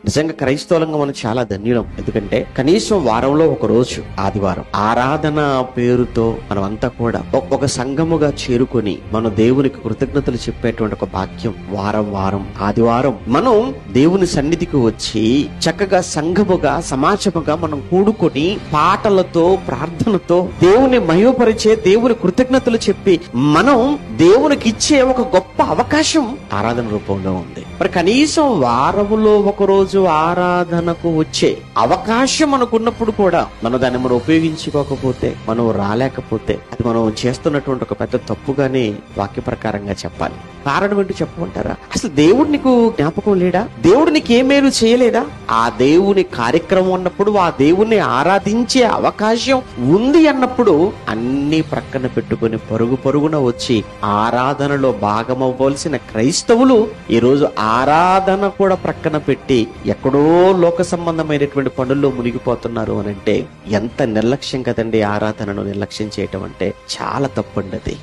నిజంగా క్రైస్తవులంగా మనం చాలా ధన్యులం. ఎందుకంటే కనీసం వారంలో ఒక రోజు ఆదివారం ఆరాధన పేరుతో మనం అంతా కూడా ఒక సంఘముగా చేరుకొని మనం దేవునికి కృతజ్ఞతలు చెప్పేటువంటి ఒక భాగ్యం. వారం ఆదివారం మనం దేవుని సన్నిధికి వచ్చి చక్కగా సంఘముగా సమాజముగా మనం కూడుకొని పాటలతో ప్రార్థనతో దేవుని మహిమపరిచే, దేవుని కృతజ్ఞతలు చెప్పి మనం దేవునికి ఇచ్చే ఒక గొప్ప అవకాశం ఆరాధన రూపంలో ఉంది. మరి కనీసం వారములో ఒక రోజు ఆరాధనకు వచ్చే అవకాశం మనకున్నప్పుడు కూడా మనం దాన్ని మనం ఉపయోగించుకోకపోతే, మనం రాలేకపోతే అది మనం చేస్తున్నటువంటి ఒక పెద్ద తప్పుగానే వాక్య ప్రకారంగా చెప్పాలి. కారణం ఏంటో చెప్పమంటారా? అసలు దేవుడు నీకు జ్ఞాపకం లేడా? దేవుడు నీకు ఏ మేలు చేయలేదా? ఆ దేవుని కార్యక్రమం ఉన్నప్పుడు, ఆ దేవుణ్ణి ఆరాధించే అవకాశం ఉంది అన్నప్పుడు అన్ని ప్రక్కన పెట్టుకుని పరుగున వచ్చి ఆరాధనలో భాగమవ్వాల్సిన క్రైస్తవులు ఈ రోజు ఆరాధన కూడా ప్రక్కన పెట్టి ఎక్కడో లోక సంబంధమైనటువంటి పనుల్లో మునిగిపోతున్నారు అని అంటే ఎంత నిర్లక్ష్యం కదండి. ఆరాధనను నిర్లక్ష్యం చేయటం అంటే చాలా తప్పండి అది.